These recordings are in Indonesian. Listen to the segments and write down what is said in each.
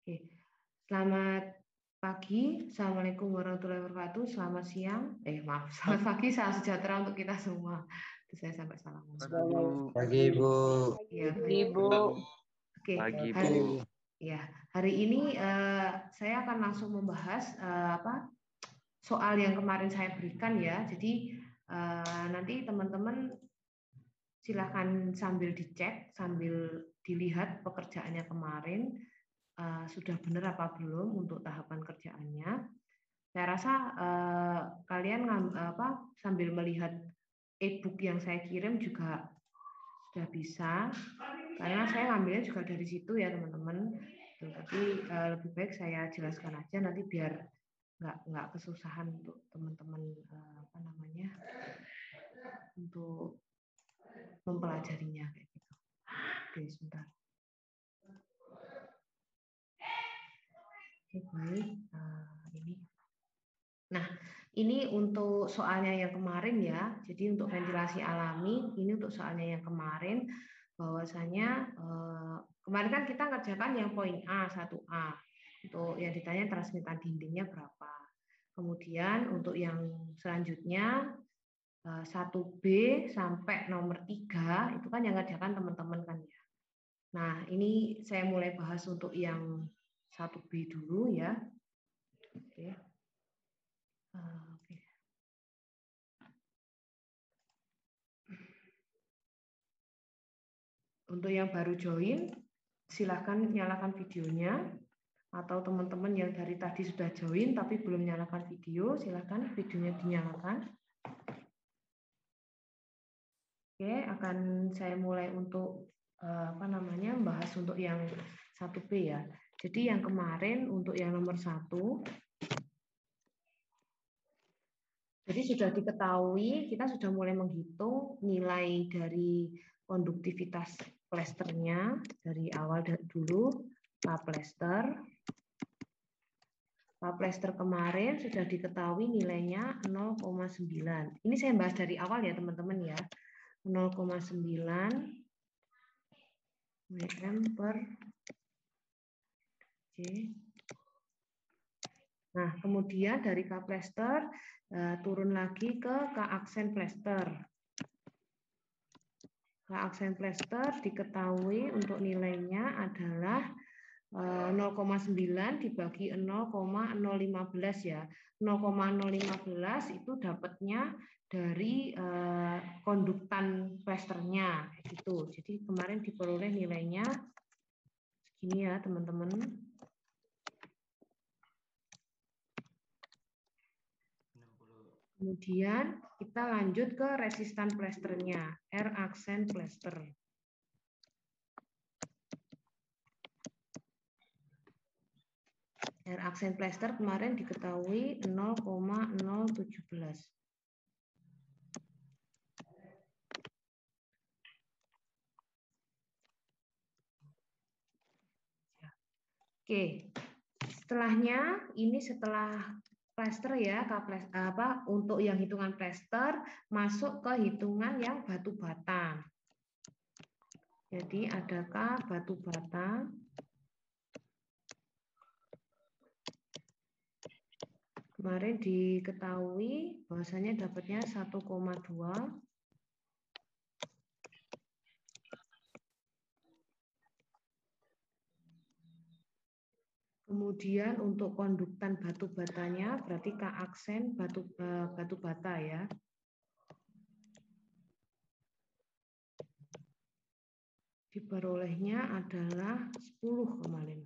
Oke. Selamat pagi, Assalamualaikum warahmatullahi wabarakatuh. Selamat siang, maaf, selamat pagi, salam sejahtera untuk kita semua. Itu saya sampai salah ngomong. Pagi, Bu. Iya, Pagi, baik. Bu. Oke, Pagi, Bu. hari ini saya akan langsung membahas soal yang kemarin saya berikan ya. Jadi nanti teman-teman silahkan sambil dicek, sambil dilihat pekerjaannya kemarin. Sudah benar apa belum untuk tahapan kerjaannya. Saya rasa kalian sambil melihat e-book yang saya kirim juga sudah bisa, karena saya ngambilnya juga dari situ ya teman-teman. Tapi lebih baik saya jelaskan aja nanti biar nggak kesusahan untuk teman-teman untuk mempelajarinya kayak gitu. Oke, sebentar. Oke, baik. Ini. Nah, ini untuk soalnya yang kemarin ya. Jadi untuk ventilasi alami, ini untuk soalnya yang kemarin, bahwasanya kemarin kan kita ngerjakan yang poin A, 1A. Untuk yang ditanya transmitan dindingnya berapa. Kemudian untuk yang selanjutnya 1B sampai nomor 3, itu kan yang ngerjakan teman-teman kan ya. Nah, ini saya mulai bahas untuk yang 1B dulu ya. Oke. Oke. Untuk yang baru join, silahkan nyalakan videonya. Atau teman-teman yang dari tadi sudah join tapi belum nyalakan video, silahkan videonya dinyalakan. Oke, akan saya mulai untuk membahas untuk yang 1B ya. Jadi yang kemarin untuk yang nomor 1, jadi sudah diketahui, kita sudah mulai menghitung nilai dari konduktivitas plesternya dari awal dulu, plester. Plester kemarin sudah diketahui nilainya 0,9. Ini saya bahas dari awal ya teman-teman ya. 0,9 mm per G. Nah, kemudian dari K-plester turun lagi ke K-aksen plester. K-aksen plester diketahui untuk nilainya adalah 0,9 dibagi 0,015 ya. 0,015 itu dapatnya dari konduktan plesternya gitu. Jadi kemarin diperoleh nilainya segini ya, teman-teman. Kemudian kita lanjut ke resistan plesternya, R aksen plester. R aksen plester kemarin diketahui 0,017. Oke, setelahnya ini setelah plester ya, untuk yang hitungan plester masuk ke hitungan yang batu bata. Jadi adakah batu bata? Kemarin diketahui bahwasanya dapatnya 1,2. Kemudian untuk konduktan batu batanya berarti K aksen batu bata ya. Diperolehnya adalah 10 kemarin.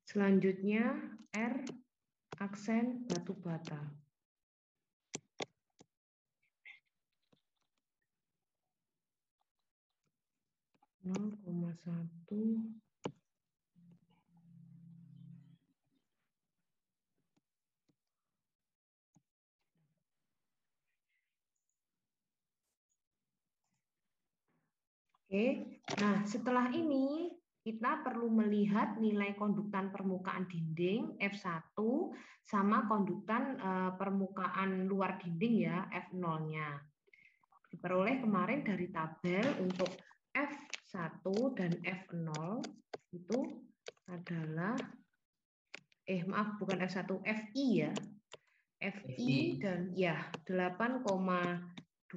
Selanjutnya R aksen batu bata. Nol koma satu. Oke, nah setelah ini kita perlu melihat nilai konduktan permukaan dinding F1 sama konduktan permukaan luar dinding ya F0-nya. Diperoleh kemarin dari tabel untuk F1 dan F0 itu adalah maaf bukan F1, FI ya. FI dan ya 8,12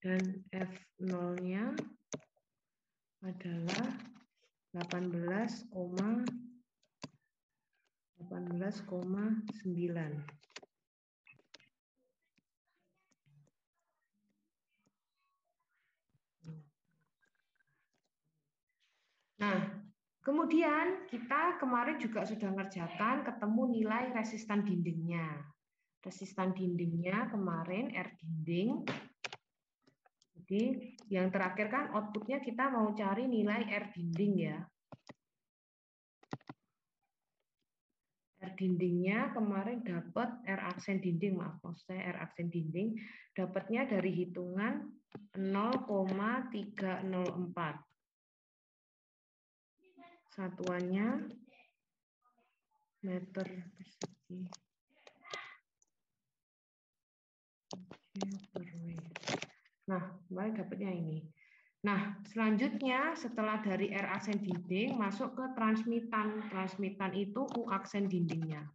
dan F0-nya adalah 18,9. Nah, kemudian kita kemarin juga sudah ngerjakan ketemu nilai resistan dindingnya. Resistan dindingnya kemarin R dinding. Jadi yang terakhir kan outputnya kita mau cari nilai R dinding ya. R dindingnya kemarin dapat R aksen dinding, maaf maksudnya R aksen dinding, dapatnya dari hitungan 0,304. Satuannya meter persegi per W. Nah, kemarin dapatnya ini. Nah, selanjutnya setelah dari R aksen dinding masuk ke transmitan. Transmitan itu U aksen dindingnya.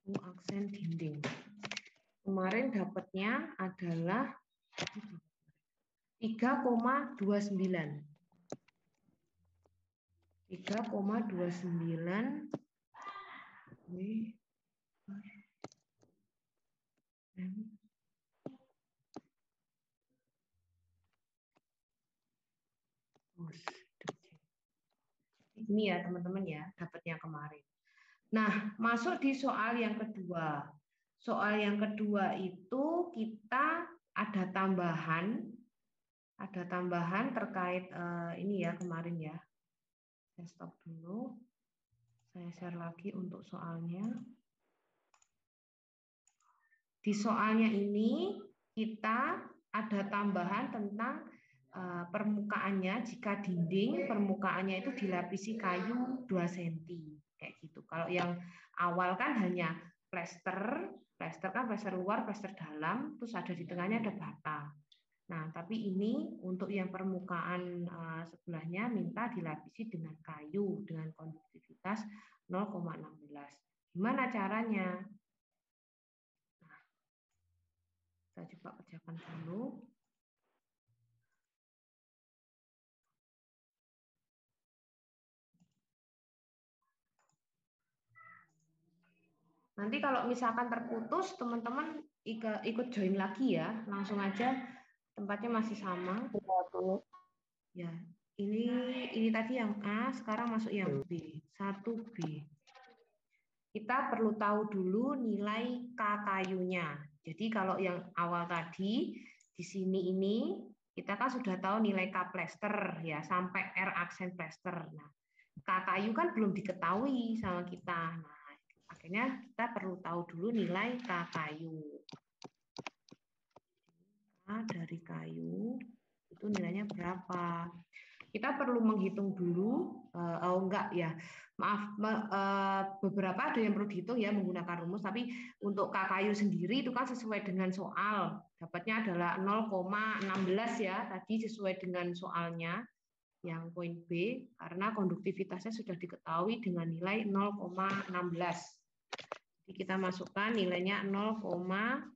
U aksen dinding. Kemarin dapatnya adalah 3,29. 3,29 W per M. Ini ya teman-teman ya, dapatnya kemarin. Nah, masuk di soal yang kedua. Soal yang kedua itu kita ada tambahan terkait ini ya kemarin ya. Saya stop dulu. Saya share lagi untuk soalnya. Di soalnya ini kita ada tambahan tentang permukaannya, jika dinding permukaannya itu dilapisi kayu 2 cm kayak gitu. Kalau yang awal kan hanya plester kan plester luar, plester dalam, terus ada di tengahnya ada bata. Nah, tapi ini untuk yang permukaan sebelahnya minta dilapisi dengan kayu dengan konduktivitas 0,16. Gimana caranya? Nah, saya coba kerjakan dulu. Nanti kalau misalkan terputus, teman-teman ikut join lagi ya. Langsung aja, tempatnya masih sama. Ya, ini tadi yang A, sekarang masuk yang B. 1B. Kita perlu tahu dulu nilai K kayunya. Jadi kalau yang awal tadi, di sini ini, kita kan sudah tahu nilai K plester ya, sampai R aksen plester. Nah, K kayu kan belum diketahui sama kita. Nah, akhirnya kita perlu tahu dulu nilai K kayu. K dari kayu itu nilainya berapa? Kita perlu menghitung dulu, enggak ya, maaf, beberapa ada yang perlu dihitung ya menggunakan rumus, tapi untuk K kayu sendiri itu kan sesuai dengan soal, dapatnya adalah 0,16 ya, tadi sesuai dengan soalnya. Yang poin B, karena konduktivitasnya sudah diketahui dengan nilai 0,16. Jadi kita masukkan nilainya 0,16.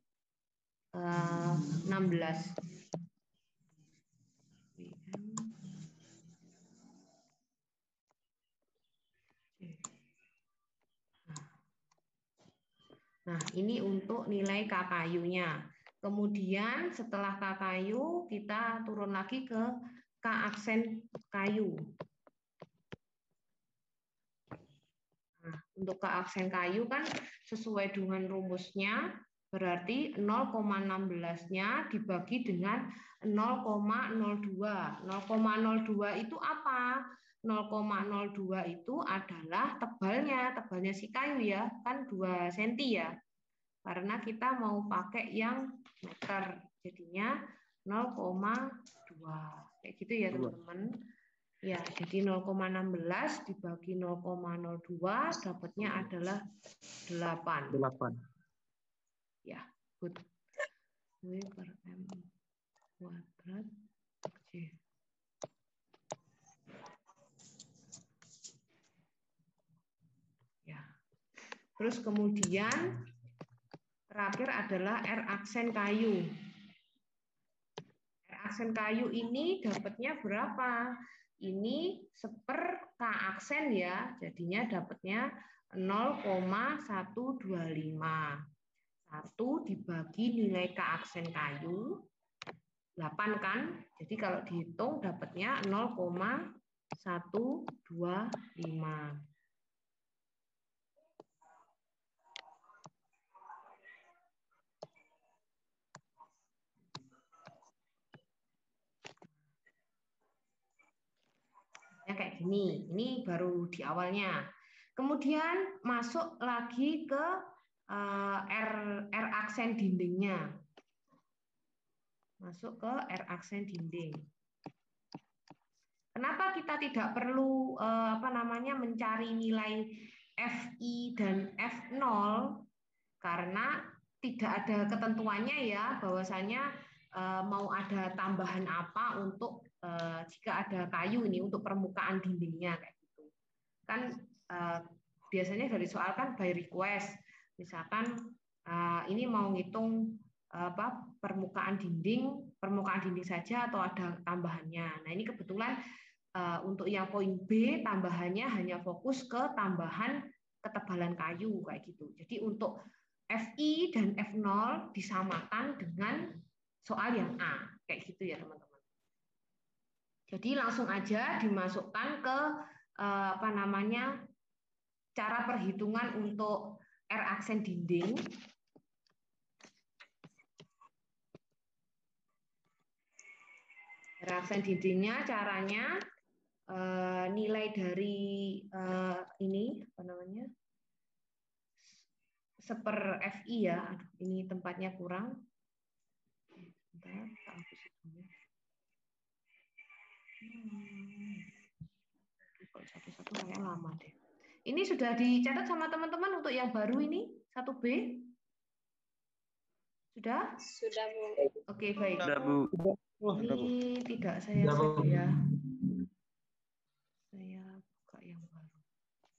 Nah, ini untuk nilai K kayunya. Kemudian setelah K kayu, kita turun lagi ke K aksen kayu. Nah, untuk K aksen kayu kan sesuai dengan rumusnya, berarti 0,16-nya dibagi dengan 0,02. 0,02 itu apa? 0,02 itu adalah tebalnya si kayu ya, kan 2 cm ya. Karena kita mau pakai yang meter, jadinya 0,2. Kayak gitu ya teman-teman. Ya, jadi 0,16 dibagi 0,02 dapatnya adalah 8. 8. Ya, good. W per M kuadrat C. Ya. Terus kemudian terakhir adalah R aksen kayu. R aksen kayu ini dapatnya berapa? Ini seper K aksen ya, jadinya dapatnya 0,125. 1 dibagi nilai K aksen kayu, 8 kan? Jadi kalau dihitung dapatnya 0,125. Ya, kayak gini. Ini baru di awalnya. Kemudian masuk lagi ke R aksen dindingnya. Masuk ke R aksen dinding. Kenapa kita tidak perlu mencari nilai FI dan F0? Karena tidak ada ketentuannya ya bahwasanya mau ada tambahan apa untuk jika ada kayu ini untuk permukaan dindingnya kayak gitu. Kan biasanya dari soal kan by request. Misalkan ini mau ngitung permukaan dinding saja atau ada tambahannya. Nah, ini kebetulan untuk yang poin B tambahannya hanya fokus ke tambahan ketebalan kayu kayak gitu. Jadi untuk FI dan F0 disamakan dengan soal yang A kayak gitu ya teman-teman. Jadi langsung aja dimasukkan ke cara perhitungan untuk R aksen dinding. R aksen dindingnya caranya nilai dari ini seper FI ya. Aduh, ini tempatnya kurang. Bentar, tak hapus itu. Kalau satu-satu kayak lama deh. Ini sudah dicatat sama teman-teman untuk yang baru ini 1B? Sudah? Sudah, Bu. Oke, baik. Sudah, Bu. Ini tidak saya save ya. Saya buka yang baru.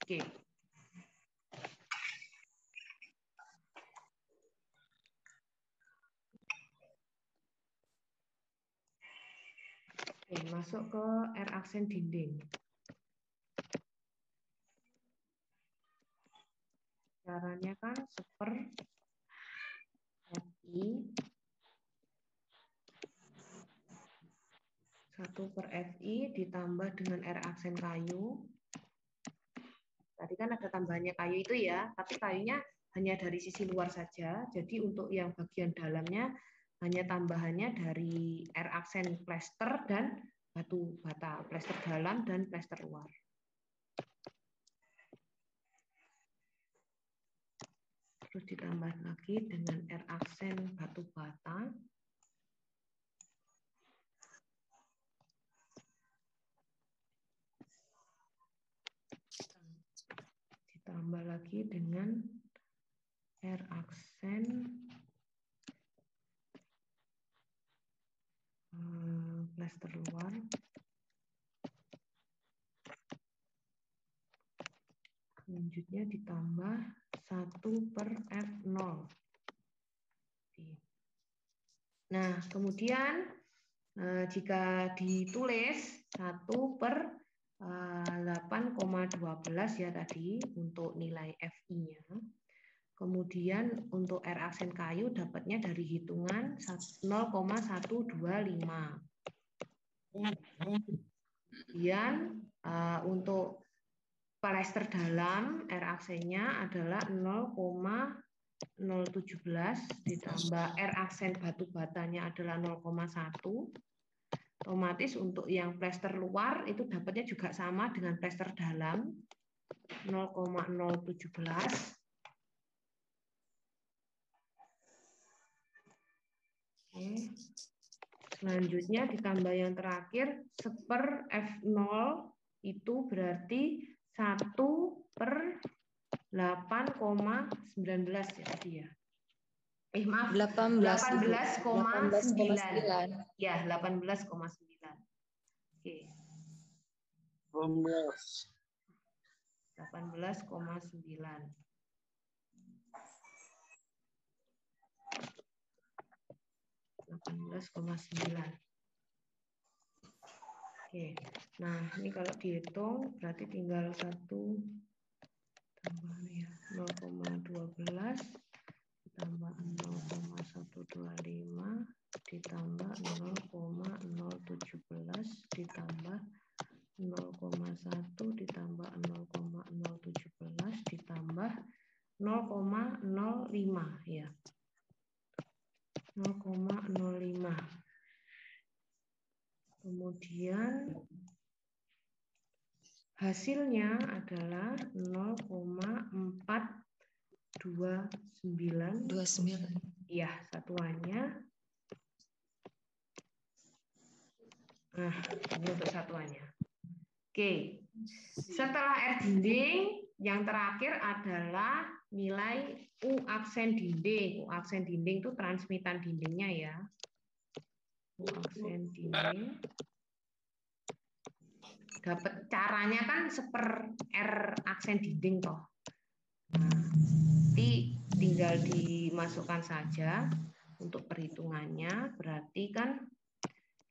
Oke. Oke, masuk ke R aksen dinding. Caranya kan seper FI 1 per FI ditambah dengan R aksen kayu. Tadi kan ada tambahannya kayu itu ya, tapi kayunya hanya dari sisi luar saja. Jadi untuk yang bagian dalamnya hanya tambahannya dari R aksen plester dan batu bata, plester dalam dan plester luar. Terus ditambah lagi dengan R aksen batu bata. Ditambah lagi dengan R aksen plester luar. Selanjutnya ditambah 1 per F0. Nah, kemudian jika ditulis 1 per 8,12 ya tadi untuk nilai FI-nya. Kemudian untuk R aksen kayu dapatnya dari hitungan 0,125. Kemudian untuk plester dalam R aksennya adalah 0,017 ditambah R aksen batu batanya adalah 0,1. Otomatis untuk yang plester luar itu dapatnya juga sama dengan plester dalam 0,017. Oke. Selanjutnya ditambah yang terakhir, 1/f0 itu berarti 1/8,19 ya tadi ya. Maaf, 18,9. Ya, 18,9. Oke. 18,9. Oke, nah ini kalau dihitung berarti tinggal 1 tambah ya 0,12 ditambah 0,125 ditambah 0,017 ditambah 0,1 ditambah 0,017 ditambah 0,05 ya. 0,05. Kemudian hasilnya adalah 0,429. Ya, satuannya. Nah, ini untuk satuannya. Oke. Setelah R dinding, yang terakhir adalah nilai U aksen dinding. U aksen dinding itu transmitan dindingnya ya. U aksen dinding. Dapat caranya kan 1/R aksen dinding toh. Nah, nanti tinggal dimasukkan saja untuk perhitungannya. Berarti kan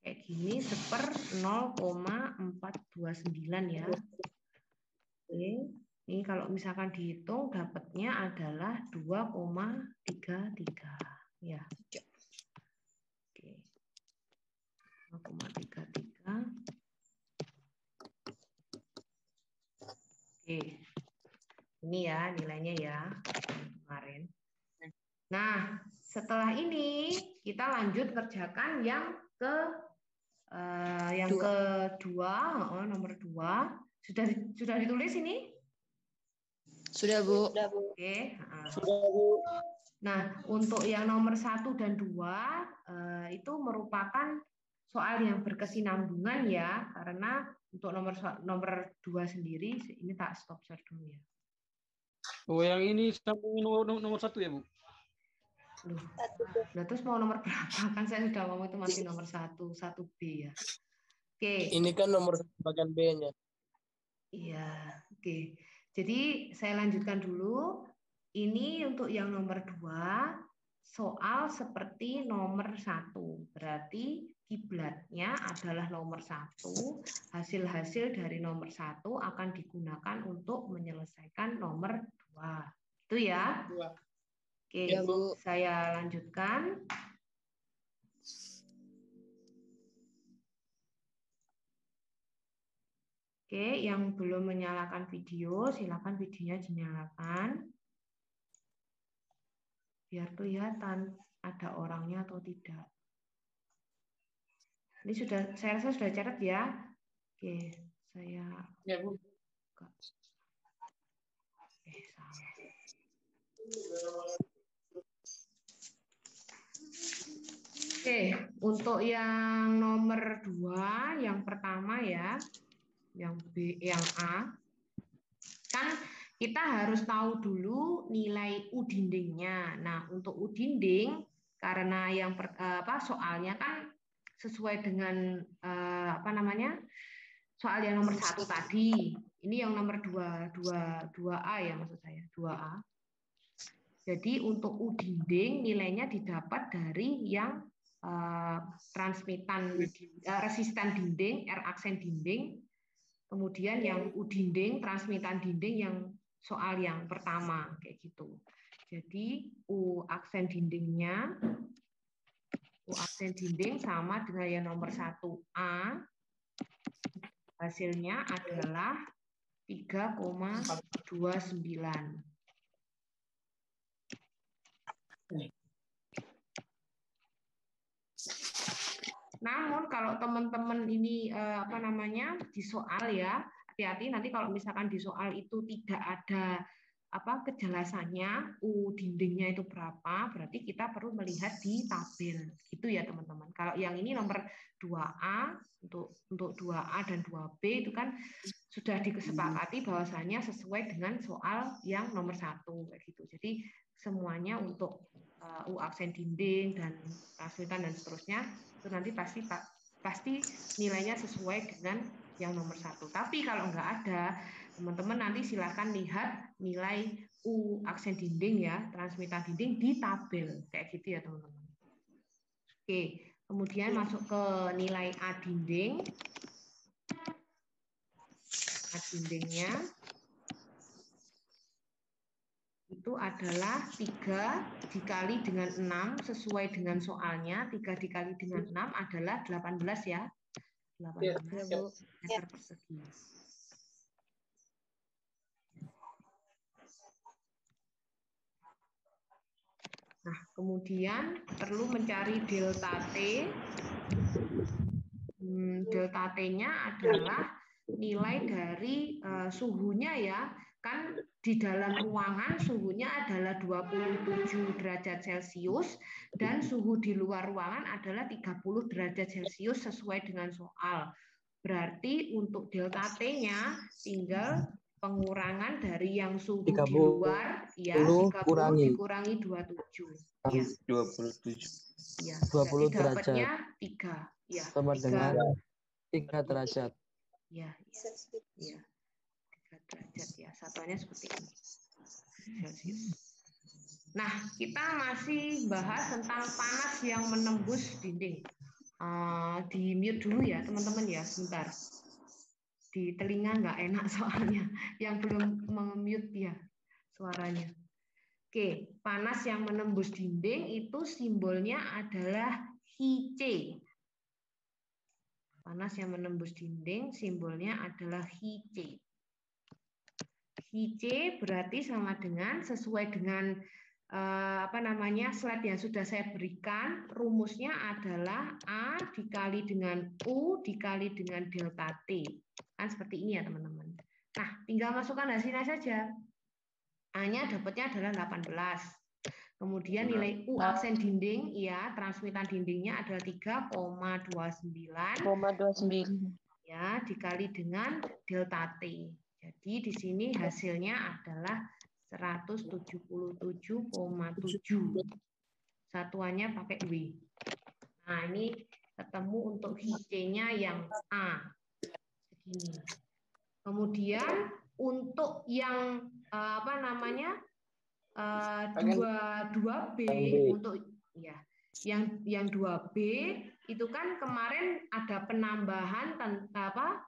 kayak gini 1/0,429 ya. Oke. Ini kalau misalkan dihitung dapatnya adalah 2,33 ya. Oke. 2,33. Oke. Ini ya nilainya ya kemarin. Nah, setelah ini kita lanjut kerjakan yang kedua, nomor 2. Sudah ditulis ini? Sudah, Bu. Oke. Nah, untuk yang nomor 1 dan 2 itu merupakan soal yang berkesinambungan ya, karena untuk nomor 2 sendiri ini tak stop share dulu ya. Oh, yang ini sambungin nomor 1 ya, Bu? Loh, nah terus mau nomor berapa? Kan saya sudah ngomong itu masih nomor 1B ya. Oke. Ini kan nomor bagian B-nya. Iya, oke. Jadi saya lanjutkan dulu. Ini untuk yang nomor 2, soal seperti nomor 1. Berarti kiblatnya adalah nomor 1. Hasil-hasil dari nomor 1 akan digunakan untuk menyelesaikan nomor 2. Itu ya? Oke, Ya, Bu. saya lanjutkan. Oke, yang belum menyalakan video, silakan videonya dinyalakan. Biar kelihatan ada orangnya atau tidak. Ini saya rasa sudah catat ya. Oke, saya. Ya, Bu. Salah. Oke, untuk yang nomor 2, yang pertama ya, yang A, kan kita harus tahu dulu nilai U dindingnya. Nah, untuk U dinding, karena yang soalnya kan sesuai dengan soal yang nomor 1 tadi. Ini yang nomor 2A ya maksud saya, 2A. Jadi untuk U dinding nilainya didapat dari yang transmitan resistan dinding, R aksen dinding, kemudian yang U dinding, transmitan dinding yang soal yang pertama kayak gitu. Jadi U aksen dinding sama dengan yang nomor 1A, hasilnya adalah 3,29. Namun kalau teman-teman ini di soal ya, hati-hati nanti kalau misalkan di soal itu tidak ada kejelasannya U dindingnya itu berapa, berarti kita perlu melihat di tabel. Gitu ya, teman-teman. Kalau yang ini nomor 2A, untuk 2A dan 2B itu kan sudah disepakati bahwasanya sesuai dengan soal yang nomor 1 kayak gitu. Jadi semuanya untuk U aksen dinding dan transmitan dan seterusnya itu nanti pasti nilainya sesuai dengan yang nomor 1. Tapi kalau nggak ada, teman-teman nanti silakan lihat nilai U aksen dinding ya, transmitan dinding di tabel kayak gitu ya, teman-teman. Oke, kemudian masuk ke nilai A dinding. A dindingnya itu adalah 3 dikali dengan 6 sesuai dengan soalnya. 3 dikali dengan 6 adalah 18 ya. 18 meter persegi. Nah, kemudian perlu mencari delta T. Delta T-nya adalah nilai dari suhunya ya. Kan di dalam ruangan suhunya adalah 27 derajat Celcius dan suhu di luar ruangan adalah 30 derajat Celcius sesuai dengan soal. Berarti untuk delta T-nya tinggal pengurangan dari yang suhu di luar ya 30 dikurangi 27. Ya. 27. Ya, 20 jadi derajat. dapatnya 3. Ya, Sama dengan 3 derajat. Ya, ya. 3 derajat ya. Satuannya seperti ini. Celcius. Nah, kita masih bahas tentang panas yang menembus dinding. Di mute dulu ya, teman-teman ya, sebentar. Di telinga nggak enak soalnya. Yang belum mute ya suaranya. Oke, panas yang menembus dinding itu simbolnya adalah Hc. Panas yang menembus dinding simbolnya adalah Hc. Hc berarti sama dengan sesuai dengan slide yang sudah saya berikan, rumusnya adalah A dikali dengan U dikali dengan delta T. Kan seperti ini ya, teman-teman. Nah, tinggal masukkan hasilnya saja. A-nya dapatnya adalah 18. Kemudian nilai U aksen dinding, ya, transmitan dindingnya adalah 3,29. Ya, dikali dengan delta T. Jadi di sini hasilnya adalah 177,7. Satuannya pakai W. Nah, ini ketemu untuk Hc-nya yang A. Segini. Kemudian untuk yang 2B untuk ya, yang 2B itu kan kemarin ada penambahan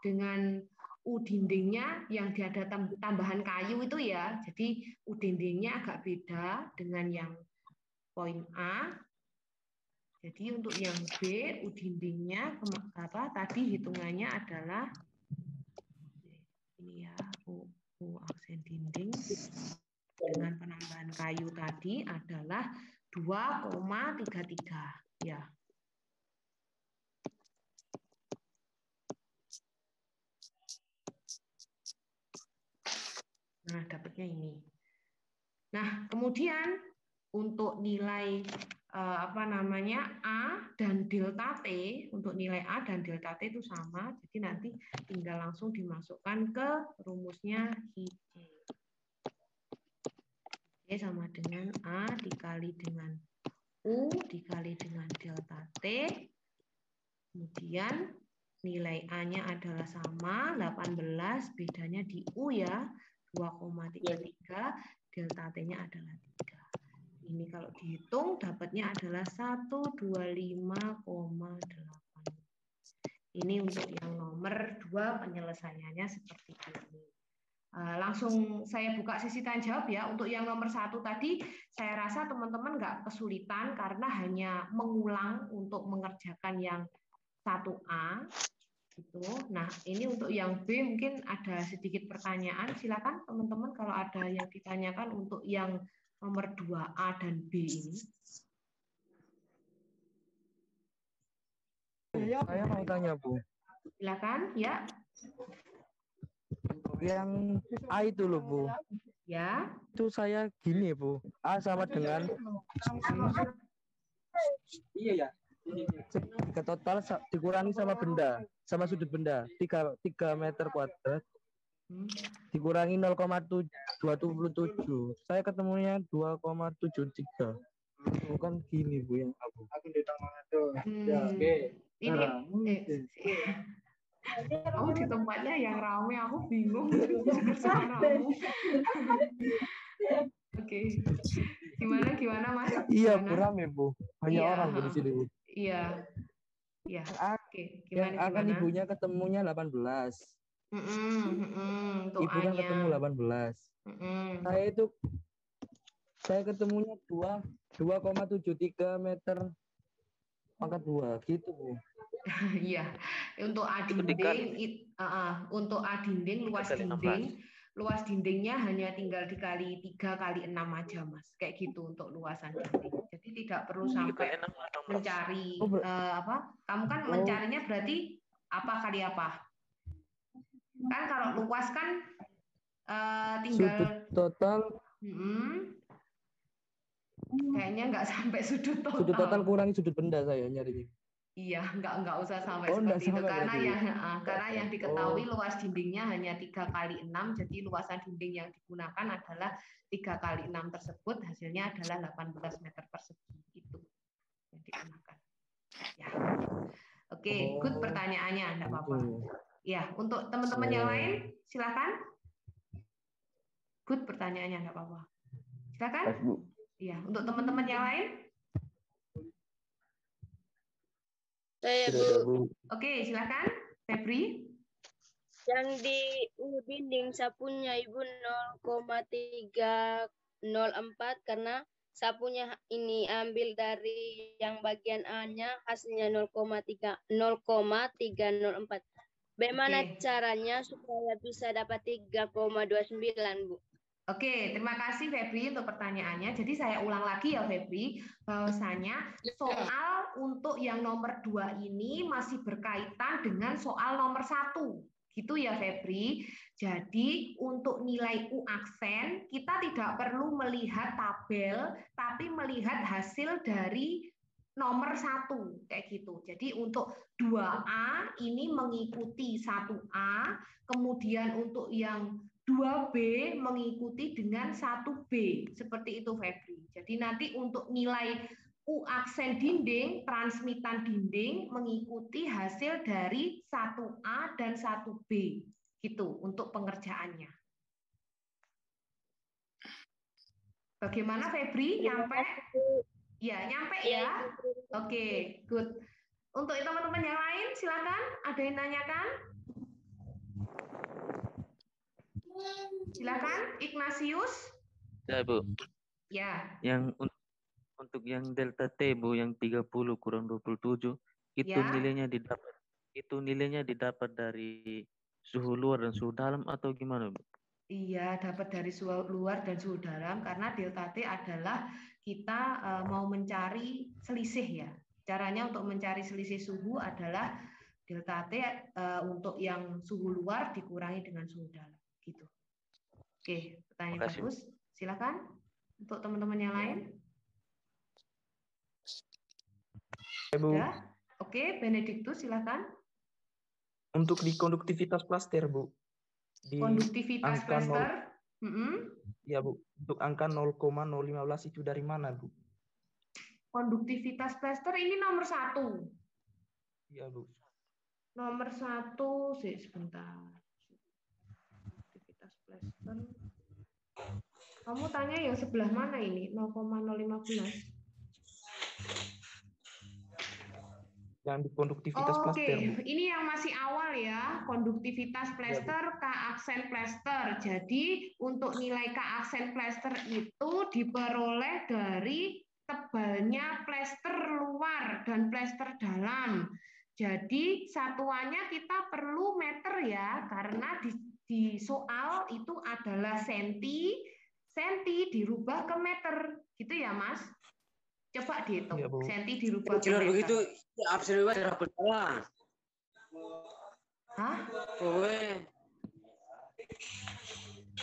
dengan U dindingnya yang ada tambahan kayu itu ya. Jadi U dindingnya agak beda dengan yang poin A. Jadi untuk yang B U dindingnya tadi hitungannya adalah ini ya, U aksen dinding dengan penambahan kayu tadi adalah 2,33 ya. Nah, dapatnya ini. Nah, kemudian untuk nilai A dan delta T, untuk nilai A dan delta T itu sama, jadi nanti tinggal langsung dimasukkan ke rumusnya Hc. Sama dengan A dikali dengan U dikali dengan delta T. Kemudian nilai A-nya adalah sama, 18, bedanya di U ya, 2,33, delta T-nya adalah 3. Ini kalau dihitung dapatnya adalah 125,8. Ini untuk yang nomor 2 penyelesaiannya seperti ini. Langsung saya buka sesi tanya jawab ya. Untuk yang nomor 1 tadi, saya rasa teman-teman nggak kesulitan karena hanya mengulang untuk mengerjakan yang 1A. Gitu. Nah, ini untuk yang B mungkin ada sedikit pertanyaan. Silakan teman-teman kalau ada yang ditanyakan untuk yang nomor 2A dan B ini. Saya mau tanya, Bu. Silakan, ya. Yang A itu loh, Bu. Ya. Itu saya gini, Bu. A sama dengan tiga total dikurangi sama benda, sama sudut benda 3 meter kuadrat dikurangi 0,227. Saya ketemunya 2,73. Bukan gini, Bu, yang aku. Ini kamu di tempatnya yang ramai, aku bingung dengar suaramu. Oke. Gimana Mas? Iya, Bu, Gimana? rame, Bu. Banyak Iya, orang, Bu, di sini, Bu. Iya. Iya. Oke, Yang akan gimana? ibunya ketemunya 18. Untuk Ibunya A-nya. ketemu 18. Saya ketemunya 2,73 meter pangkat 2 gitu, Bu. Iya. Untuk A dinding, untuk A dinding luas dindingnya hanya tinggal dikali 3 kali 6 aja, Mas. Kayak gitu untuk luasan dinding. Jadi tidak perlu sampai mencari Kamu kan mencarinya berarti apa kali apa? Kan kalau luas kan tinggal sudut total. Kayaknya nggak sampai sudut total. Sudut total kurangi sudut benda saya nyarinya. Iya, nggak usah sampai seperti itu karena yang diketahui luas dindingnya hanya 3 kali 6, jadi luasan dinding yang digunakan adalah 3 kali 6 tersebut, hasilnya adalah 18 meter persegi itu yang digunakan. Ya. Oke, good pertanyaannya, enggak apa-apa. Ya, untuk teman-teman yang lain silakan. Good pertanyaannya, enggak apa-apa. Silakan. Iya, untuk teman-teman yang lain. Saya, Bu. Oke, silakan. Febri. Yang di dinding sapunya Ibu 0,304 karena sapunya ini ambil dari yang bagian A-nya hasilnya 0,304. Bagaimana caranya supaya bisa dapat 3,29, Bu? Oke, terima kasih Febri untuk pertanyaannya. Jadi saya ulang lagi ya Febri, bahwasanya soal untuk yang nomor 2 ini masih berkaitan dengan soal nomor 1. Gitu ya Febri. Jadi untuk nilai U aksen kita tidak perlu melihat tabel, tapi melihat hasil dari nomor 1 kayak gitu. Jadi untuk 2A ini mengikuti 1A, kemudian untuk yang 2B mengikuti dengan 1B. Seperti itu Febri. Jadi nanti untuk nilai U aksen dinding, transmitan dinding mengikuti hasil dari 1A dan 1B. Gitu untuk pengerjaannya. Bagaimana Febri? Nyampe? Ya, nyampe ya. Oke, good. Untuk teman-teman yang lain, silakan. Ada yang tanyakan? Silakan, Ignatius. Ya, Bu. Ya. Yang untuk yang delta T, Bu, yang 30 kurang 27, itu nilainya didapat dari suhu luar dan suhu dalam atau gimana, Bu? Iya, dapat dari suhu luar dan suhu dalam karena delta T adalah kita mau mencari selisih ya. Caranya untuk mencari selisih suhu adalah delta T untuk yang suhu luar dikurangi dengan suhu dalam gitu. Oke, pertanyaan bagus. Silakan untuk teman-teman yang lain. Ya. Oke, Benediktus silakan. Untuk di konduktivitas plaster, Bu. Konduktivitas plaster. Ya, Bu. Untuk angka 0,015 itu dari mana, Bu? Konduktivitas plaster ini nomor 1. Iya, Bu. Nomor 1, sebentar. Konduktivitas plaster. Kamu tanya yang sebelah mana ini? 0,015. Yang di konduktivitas plaster. Oke, ini yang masih awal ya, konduktivitas plaster, K aksen plaster. Jadi untuk nilai K aksen plaster itu diperoleh dari tebalnya plaster luar dan plaster dalam. Jadi satuannya kita perlu meter ya, karena di soal itu adalah senti dirubah ke meter, gitu ya Mas? Coba dihitung, ya, senti dirubah ke meter. Begitu, absen juga tidak berjalan. Hah?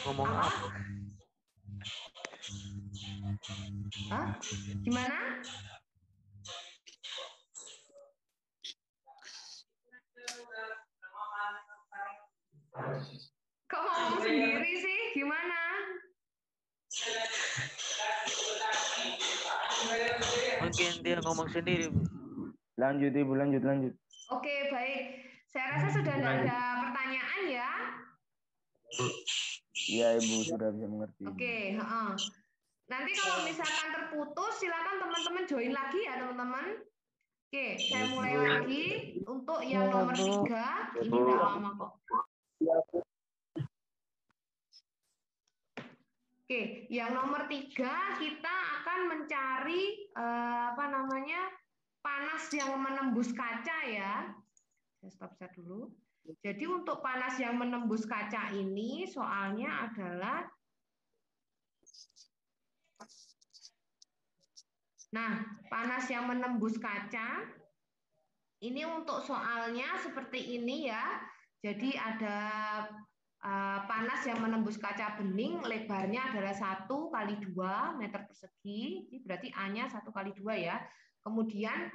Ngomong apa? Hah? Gimana? Kok ngomong sendiri sih? Gimana? Mungkin dia ngomong sendiri, Bu. Lanjut Ibu, lanjut. Oke, baik. Saya rasa sudah tidak ada pertanyaan ya. Iya Ibu, sudah bisa mengerti. Oke, nanti kalau misalkan terputus, silakan teman-teman join lagi ya teman-teman. Oke, saya mulai lagi untuk yang nomor 3. Ini tidak lama kok. Oke, yang nomor 3 kita akan mencari panas yang menembus kaca ya. Saya stop share dulu. Jadi untuk panas yang menembus kaca ini soalnya adalah, nah, panas yang menembus kaca ini untuk soalnya seperti ini ya. Jadi ada panas yang menembus kaca bening, lebarnya adalah 1x2 meter persegi. Ini berarti A-nya 1x2 ya. Kemudian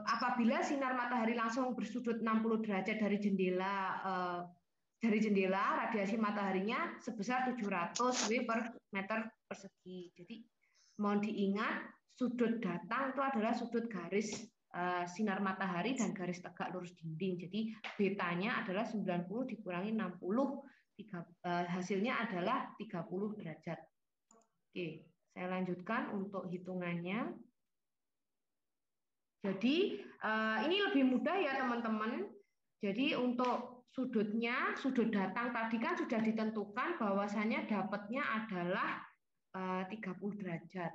apabila sinar matahari langsung bersudut 60 derajat dari jendela, radiasi mataharinya sebesar 700 W per meter persegi. Jadi mohon diingat, sudut datang itu adalah sudut garis sinar matahari dan garis tegak lurus dinding. Jadi betanya adalah 90 dikurangi 60, hasilnya adalah 30 derajat. Oke, saya lanjutkan untuk hitungannya. Jadi ini lebih mudah ya teman-teman. Jadi untuk sudutnya, sudut datang tadi kan sudah ditentukan bahwasannya dapatnya adalah 30 derajat.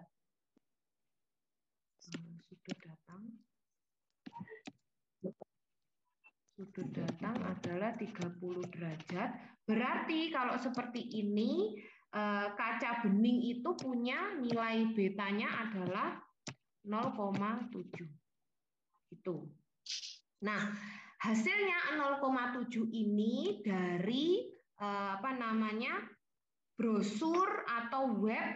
Sudut datang adalah 30 derajat. Berarti kalau seperti ini, kaca bening itu punya nilai betanya adalah 0,7. Itu. Nah, hasilnya 0,7 ini dari brosur atau web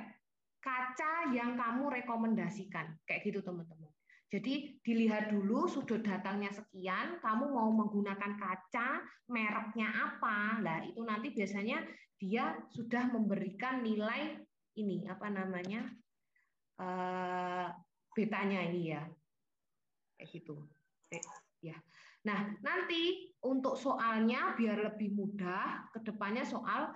kaca yang kamu rekomendasikan. Kayak gitu, teman-teman. Jadi dilihat dulu sudut datangnya sekian, kamu mau menggunakan kaca, mereknya apa. Nah, itu nanti biasanya dia sudah memberikan nilai ini, betanya ini ya. Kayak gitu. Ya. Nah, nanti untuk soalnya biar lebih mudah, ke depannya soal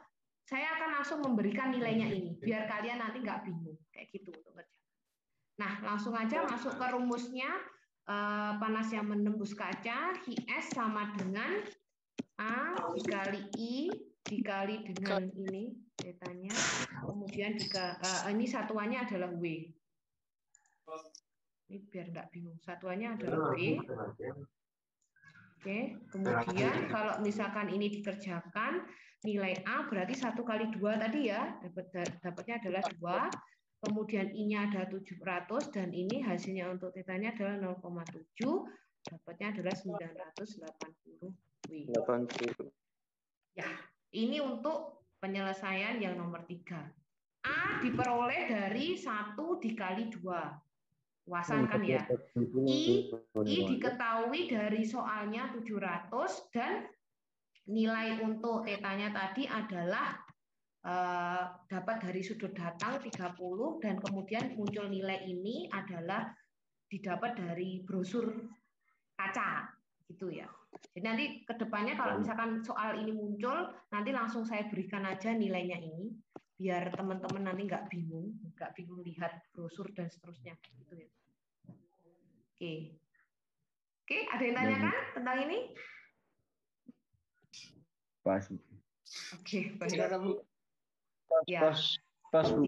saya akan langsung memberikan nilainya ini, biar kalian nanti nggak bingung. Kayak gitu untuk kerja. Nah, langsung aja masuk ke rumusnya. Panas yang menembus kaca, IS sama dengan A dikali I dikali dengan ini betanya, kemudian ini satuannya adalah W. Ini biar nggak bingung. Satuannya adalah W. Oke, kemudian kalau misalkan ini dikerjakan, nilai A berarti 1x2 tadi ya, dapatnya adalah 2. Kemudian I-nya ada 700 dan ini hasilnya untuk tetanya adalah 0,7, dapatnya adalah 980 W. Ya, ini untuk penyelesaian yang nomor 3. A diperoleh dari 1 dikali 2. Kuasan kan ya. I diketahui dari soalnya 700 dan nilai untuk tetanya tadi adalah dapat dari sudut datang 30 dan kemudian muncul nilai ini adalah didapat dari brosur kaca gitu ya. Jadi nanti kedepannya kalau misalkan soal ini muncul, nanti langsung saya berikan aja nilainya ini biar teman-teman nanti nggak bingung lihat brosur dan seterusnya gitu ya. Oke, ada yang tanyakan tentang ini? Pas. Oke, baik. Ya. Pas, Bu.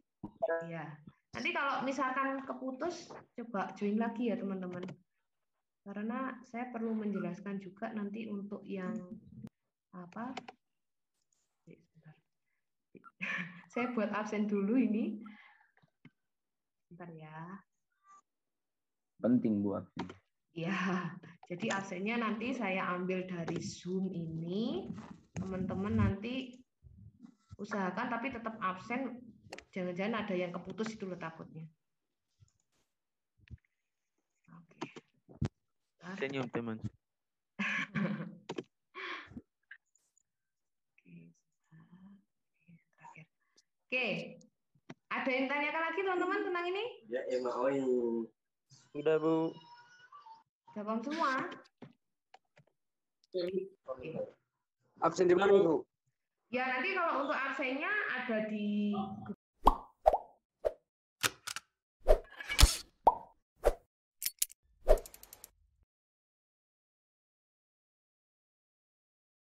Ya. Nanti kalau misalkan keputus, coba join lagi ya teman-teman. Karena saya perlu menjelaskan juga nanti untuk yang apa? Sebentar. Saya buat absen dulu ini. Bentar ya. Penting Bu absen. Ya, jadi absennya nanti saya ambil dari Zoom ini. Teman-teman nanti usahakan tapi tetap absen Jangan-jangan ada yang keputus itu loh takutnya. Oke. Senyum teman. Oke. Ada yang tanyakan lagi teman-teman tentang ini? Ya, emang Sudah, Bu. Sudah paham semua? absen di mana, Bu? Ya nanti kalau untuk absennya ada di